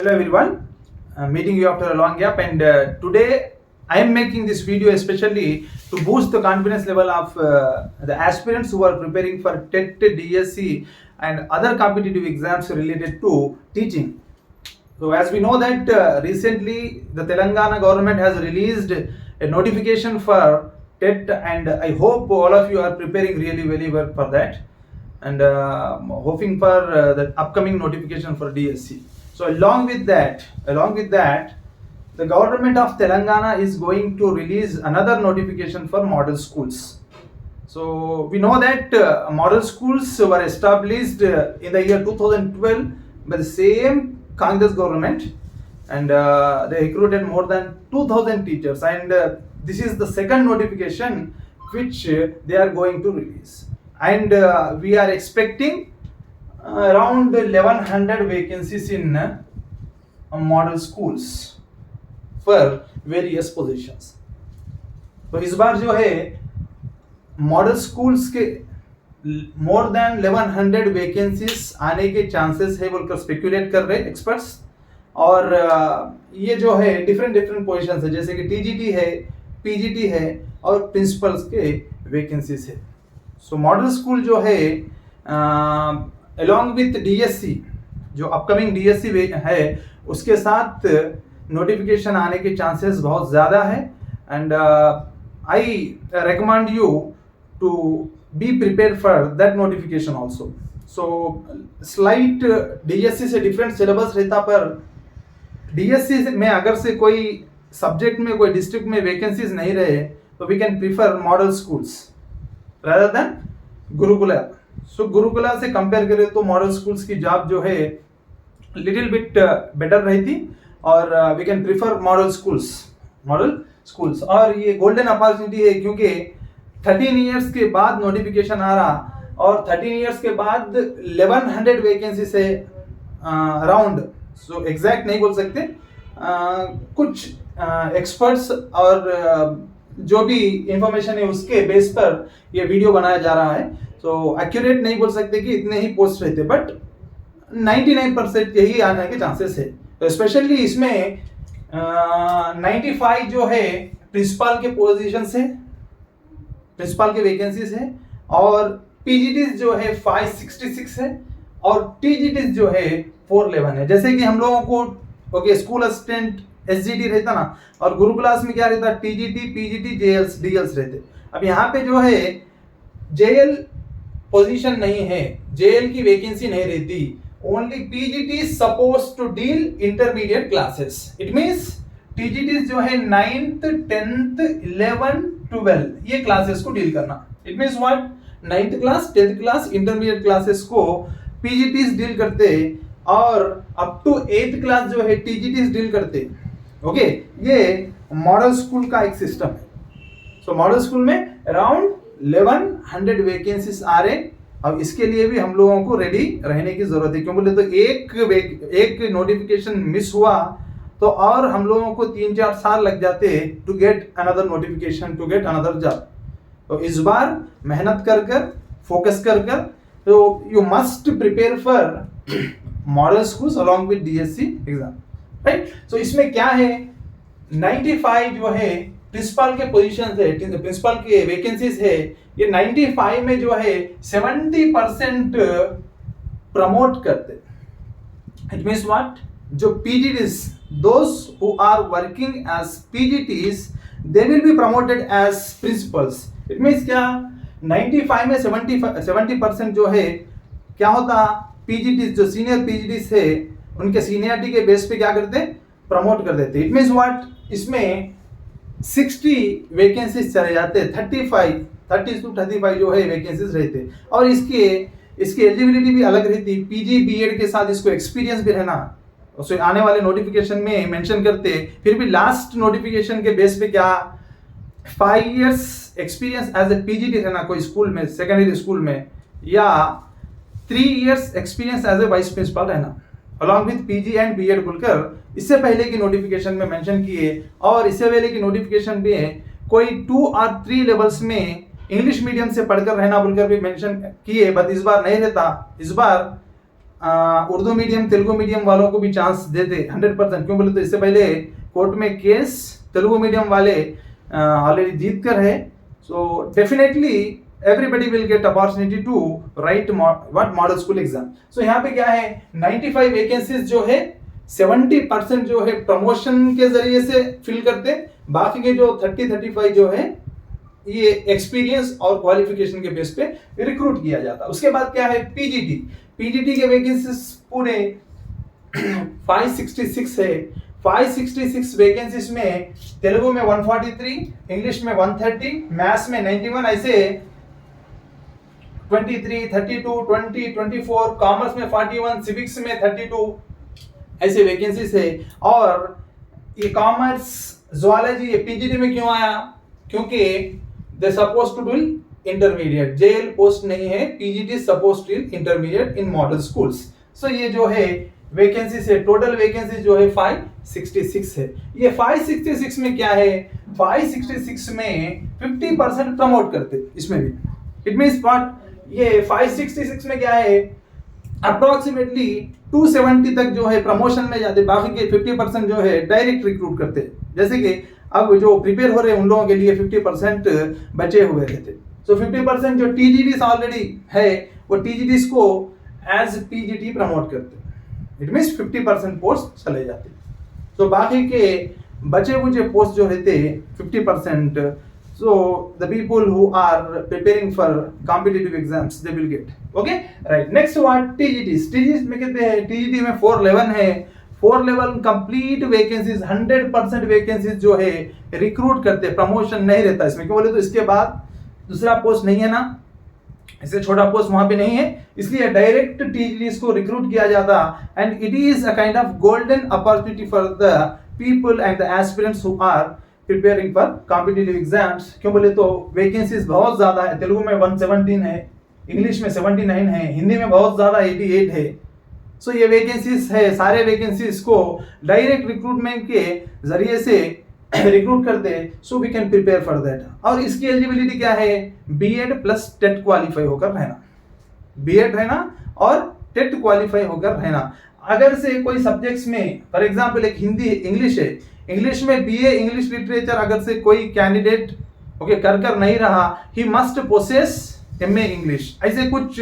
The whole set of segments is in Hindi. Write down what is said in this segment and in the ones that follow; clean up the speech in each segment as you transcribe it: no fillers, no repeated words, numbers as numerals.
Hello everyone, meeting you after a long gap, and today I am making this video especially to boost the confidence level of the aspirants who are preparing for TET, DSC and other competitive exams related to teaching. So as we know that recently the Telangana government has released a notification for TET, and I hope all of you are preparing really very well for that, and hoping for the upcoming notification for DSC. So along with that, the government of Telangana is going to release another notification for model schools. So we know that model schools were established in the year 2012 by the same Congress government, and they recruited more than 2,000 teachers, and this is the second notification which they are going to release, and we are expecting around 1100 vacancies in model schools for various positions. तो इस बार जो है मॉडल स्कूल्स के मोर देन 1100 वैकेंसीज आने के चांसेस है बोलकर स्पेकुलेट कर रहे एक्सपर्ट्स, और ये जो है डिफरेंट पोजीशंस है, जैसे कि टीजीटी है, पीजीटी है और प्रिंसिपल्स के वैकेंसीज है. सो मॉडल स्कूल जो है अलॉन्ग विथ डीएससी, जो अपकमिंग डीएससी है, उसके साथ नोटिफिकेशन आने के चांसेस बहुत ज़्यादा है, and I recommend you to be prepared for that notification also. So slight DSC से डिफरेंट सिलेबस रहता, पर DSC में अगर से कोई सब्जेक्ट में कोई डिस्ट्रिक्ट में वैकेंसीज नहीं रहे तो we can prefer model schools rather than Gurukula. So Gurukula से कंपेयर करें तो मॉडल स्कूल्स की जॉब जो है लिटिल बिट बेटर रहती, और we can prefer model schools. और ये गोल्डन अपॉर्चुनिटी है क्योंकि 13 इयर्स के बाद नोटिफिकेशन आ रहा, और 13 इयर्स के बाद 1100 वैकेंसी से अराउंड, सो एग्जैक्ट नहीं बोल सकते, कुछ एक्सपर्ट्स और जो भी इंफॉर्मेशन है उसके बेस पर ये वीडियो बनाया जा रहा है. सो एक्यूरेट नहीं बोल सकते कि इतने ही पोस्ट रहते, बट 99% यही आने के चांसेस है. तो स्पेशली इसमें 95 जो है प्रिंसिपल के पोजीशन है, प्रिंसिपल के वैकेंसीज है, और पीजीटीज जो है 566 है, और टीजीटीज जो है 411 है. जैसे कि हम लोगों को ओके स्कूल असिस्टेंट एसजीटी रहता ना, और गुरु क्लास में क्या रहता, टीजीटी, पीजीटी, जेएल्स, डीएल्स रहते. अब यहाँ पे जो है जेएल पोजीशन नहीं है, जेएल की वैकेंसी नहीं रहती. Only PGT is supposed to deal intermediate classes. It means TGTs जो है 9th, 10th, 11th, 12 ये क्लासेस को डील करना. It means what? 9th class, 10th class, intermediate classes को PGTs डील करते, और अप टू 8th क्लास जो है TGTs डील करते. ओके, ये मॉडल स्कूल का एक सिस्टम है. सो मॉडल स्कूल में अराउंड 1100 वैकेंसीज आ रहे, अब इसके लिए भी हम लोगों को रेडी रहने की जरूरत है. क्यों बोले तो एक नोटिफिकेशन मिस हुआ तो और हम लोगों को 3-4 साल लग जाते to get another notification, to get another job. तो इस बार मेहनत कर फोकस कर तो you must prepare for model schools along with DSC exam, right. So इसमें क्या है, 95 जो है प्रिंसिपल के पोजीशन है, प्रिंसिपल के वैकेंसीज है, ये 95 में जो है 70% प्रमोट करते. इट मीन्स व्हाट, जो PGTs, those who are working as PGTs, they will be promoted as principals. It means क्या, 95 में 70% जो है क्या होता, पीजीटीज जो सीनियर पीजीटीज है उनके सीनियरिटी के बेस पे क्या करते, प्रमोट कर देते. इट मीन्स व्हाट, इसमें 60 वैकेंसीज चले जाते, 30 to 35 जो है वैकेंसीज रहते, और इसकी एलिजिबिलिटी भी अलग रहती. पीजी बीएड के साथ इसको एक्सपीरियंस भी रहना, उससे आने वाले नोटिफिकेशन में मेंशन करते. फिर भी लास्ट नोटिफिकेशन के बेस पे क्या, 5 years experience as a PGT रहना कोई स्कूल में, सेकेंडरी स्कूल में, या 3 years experience as a vice principal रहना along with PG and B Ed बोलकर इससे पहले की नोटिफिकेशन में मेंशन किए. और इससे पहले की नोटिफिकेशन में कोई 2 और 3 लेवल्स में इंग्लिश मीडियम से पढ़कर रहना बोलकर भी मेंशन किए, बट इस बार नहीं रहता. इस बार उर्दू मीडियम तेलुगु मीडियम वालों को भी चांस देते 100%। क्यों बोले तो इससे पहले कोर्ट में केस तेलुगु मीडियम वाले ऑलरेडी जीत कर है। So definitely everybody will get opportunity to write what model school exam. So यहाँ पे क्या है 95 वैकेंसीज जो है 70% जो है प्रमोशन के जरिए से फिल करते, बाकी के जो 30-35 जो है ये एक्सपीरियंस और क्वालिफिकेशन के बेस पे रिक्रूट किया जाता। उसके बाद क्या है पीजीटी के वैकेंसीज पूरे 566 है। 566 वैकेंसीज में तेलुगु में 143, इंग्लिश में 130, मैथ्स में 91, ऐसे 23, 32, 20, 24, कॉमर्स में 41, सिविक्स में 32 ऐसे वैकेंसीज है। और ये कॉमर्स ज़ुआलॉजी ये पीजीटी में क्यों आया? क्योंकि they suppose to do intermediate, JL post नहीं है, PGT suppose to intermediate in model schools. So ये जो है वैकेंसी से टोटल वैकेंसी जो है 566 है। ये 566 में क्या है 566 में 50% प्रमोट करते इसमें भी। इट मीन्स व्हाट, ये 566 में क्या है अप्रोक्सीमेटली 270 तक जो है प्रमोशन में जाते, बाकी के 50% जो है डायरेक्ट रिक्रूट करते। जैसे कि अब जो प्रिपेयर हो रहे हैं उन लोगों के लिए 50% बचे हुए रहते। सो 50% जो टीजीटीज ऑलरेडी है वो टीजीटीज को एज पीजीटी प्रमोट करते। इट मीन्स 50% पोस्ट चले जाते। तो बाकी के बचे हुए पोस्ट जो रहते 50%, so the people who are preparing for competitive exams they will get. Okay, right. Next what TGTs में कहते हैं TGT में 411 है। 411 कंप्लीट वैकेंसीज 100% वैकेंसीज जो है रिक्रूट करते, प्रमोशन नहीं रहता इसमें। क्यों बोले तो इसके बाद दूसरा पोस्ट नहीं है ना, इससे छोटा पोस्ट वहां पे नहीं है, इसलिए डायरेक्ट टीजीटीज को रिक्रूट किया जाता। And it is a kind of golden opportunity for the people and the aspirants who are preparing for competitive exams. क्यों बोले तो वैकेंसीज बहुत ज्यादा है। तेलुगु में 117 है, इंग्लिश में 79 है, हिंदी में बहुत ज्यादा 88 है। सो ये वैकेंसीज है, सारे वैकेंसीज को डायरेक्ट रिक्रूटमेंट के जरिए से रिक्रूट करते हैं। So we can prepare for that. और इसकी एलिजिबिलिटी क्या है बीएड प्लस टेट क्वालिफाई होकर रहना, बीएड रहना और टेट क्वालिफाई होकर रहना। अगर से कोई सब्जेक्ट्स में फॉर एग्जांपल एक हिंदी इंग्लिश है, इंग्लिश में बीए इंग्लिश लिटरेचर अगर से कोई कैंडिडेट ओके कर नहीं रहा, he must possess MA English. ऐसे कुछ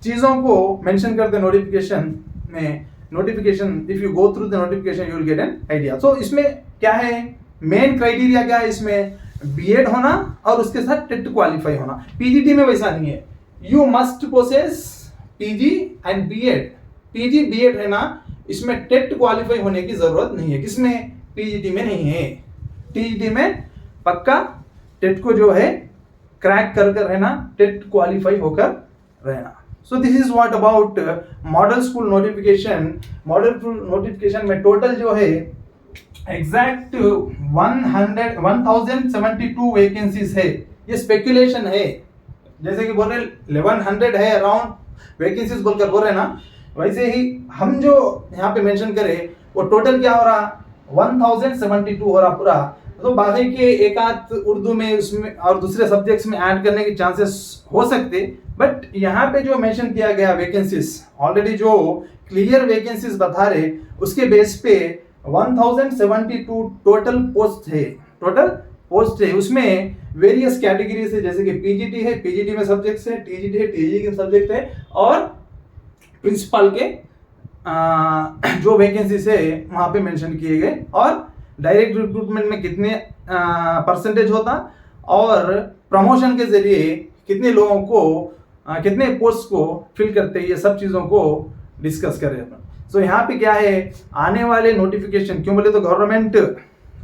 चीजों को मेंशन करते नोटिफिकेशन में। Notification if you go through the notification you will get an idea. So इसमें क्या है मेन क्राइटेरिया क्या है इसमें बीएड होना और उसके साथ टेट क्वालिफाई होना। पीजीटी में वैसा नहीं है, you must possess PG and BEd. PG BEd है ना, इसमें टेट क्वालिफाई होने की जरूरत नहीं है। किसमें पीजीटी में नहीं है, टीजीटी में पक्का टेट को जो है क्रैक कर रहना, टेट क्वालिफाई होकर रहना। So this is what about model school notification. Model school notification में टोटल जो है एग्जैक्ट 1072 वैकेंसीज है। ये स्पेकुलेशन है, जैसे कि बोल रहे 1100 है अराउंड वैकेंसीज बोलकर बोल रहे ना, वैसे ही हम जो यहाँ पे मेंशन करें वो टोटल क्या हो रहा 1072 हो रहा पूरा। तो बाकी के एक आध उर्दू में उसमें और दूसरे सब्जेक्ट्स में ऐड करने के चांसेस हो सकते, बट यहाँ पे जो मेंशन किया गया वैकेंसीज ऑलरेडी जो क्लियर वैकेंसीज बता रहे उसके बेस पे 1072 टोटल पोस्ट है। टोटल पोस्ट है, उसमें वेरियस कैटेगरीज है, जैसे कि पीजीटी है, पीजीटी में सब्जेक्ट्स है, टीजीटी है, टीजी के सब्जेक्ट है, और प्रिंसिपल के जो वैकेंसीज है वहां पे मेंशन किए गए, और डायरेक्ट रिक्रूटमेंट में कितने परसेंटेज होता और प्रमोशन के जरिए कितने लोगों को कितने पोस्ट को फिल करते, ये सब चीज़ों को डिस्कस करें अपन। सो यहाँ पे क्या है आने वाले नोटिफिकेशन, क्यों बोले तो government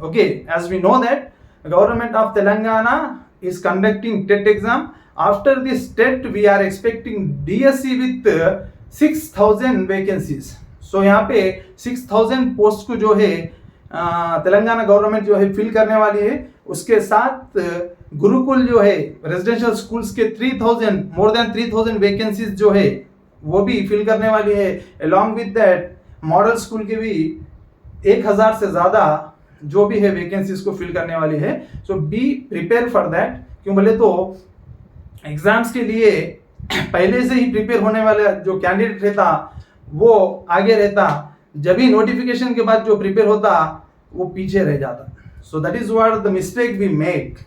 okay as we know that government of Telangana is conducting TET exam. After this TET we are expecting DSC with 6000 vacancies. So यहाँ पे 6000 पोस्ट को जो है तेलंगाना गवर्नमेंट जो है फिल करने वाली है। उसके साथ गुरुकुल जो है रेजिडेंशियल स्कूल्स के 3000 मोर देन 3000 वैकेंसीज जो है वो भी फिल करने वाली है। Along with that model school के भी 1000 से ज़्यादा जो भी है वैकेंसीज को फिल करने वाली है। सो बी प्रिपेयर फॉर दैट। क्यों बोले तो एग्जाम्स के लिए पहले से ही प्रिपेयर होने वाला जो कैंडिडेट रहता वो आगे रहता, जब भी नोटिफिकेशन के बाद जो प्रिपेयर होता वो पीछे रह जाता. So that is what the mistake we make.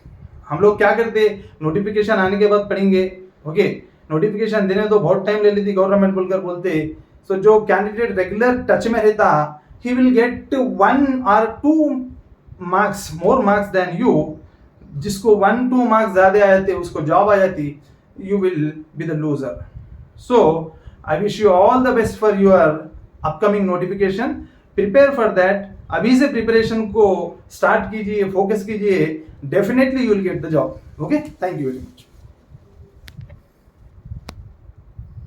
हम लोग क्या करते, नोटिफिकेशन आने के बाद पढ़ेंगे, ओके, नोटिफिकेशन देने तो बहुत टाइम ले लेती गवर्नमेंट बोलकर बोलते. सो जो कैंडिडेट रेगुलर टच में रहता, he will get 1 or 2 marks, more marks than you. जिसको 1-2 मार्क्स ज्यादा आ जाते उसको जॉब आ जाती, you will be the loser. So I wish you all the best for your upcoming notification. Prepare for that. अभी से प्रिपरेशन को स्टार्ट कीजिए, फोकस कीजिए, definitely you will get the job. Okay, thank you very much.